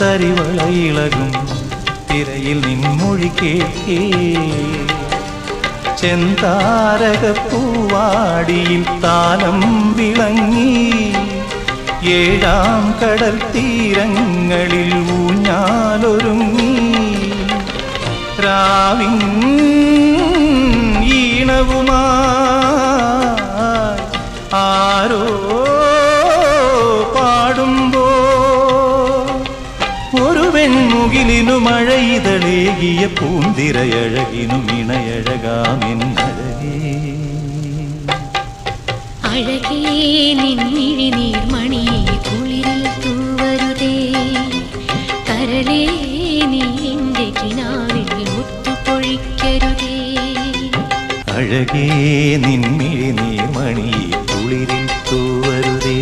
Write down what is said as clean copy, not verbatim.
തരിവളയിളകും തിരയിൽ നിൻമൊഴി കേൾക്കേ ചെന്താരകപ്പൂവാടിയിൽ താലം വിളങ്ങി ഏഴാം കടൽ തീരങ്ങളിൽ ഊഞ്ഞാലൊരുങ്ങി രാവിൻ ഈണവുമായി ആരോ പാടുമ്പോ ഒരു വെൺമുകിലിനു മഴയിതളേകിയ പൂന്തിരയഴകിനും ഇണയഴകാമെന്നഴകേ അഴകേ നിൻമിഴി നീർമണിയെ കുളിരിൽ തൂവരുതേ കരളേ നീ എൻ്റെ കിനാവിൽ മുത്തുപൊഴിക്കരുതേ അഴകേ നിൻമിഴി നീർമണിയെ കുളിരിൽ തൂവരുതേ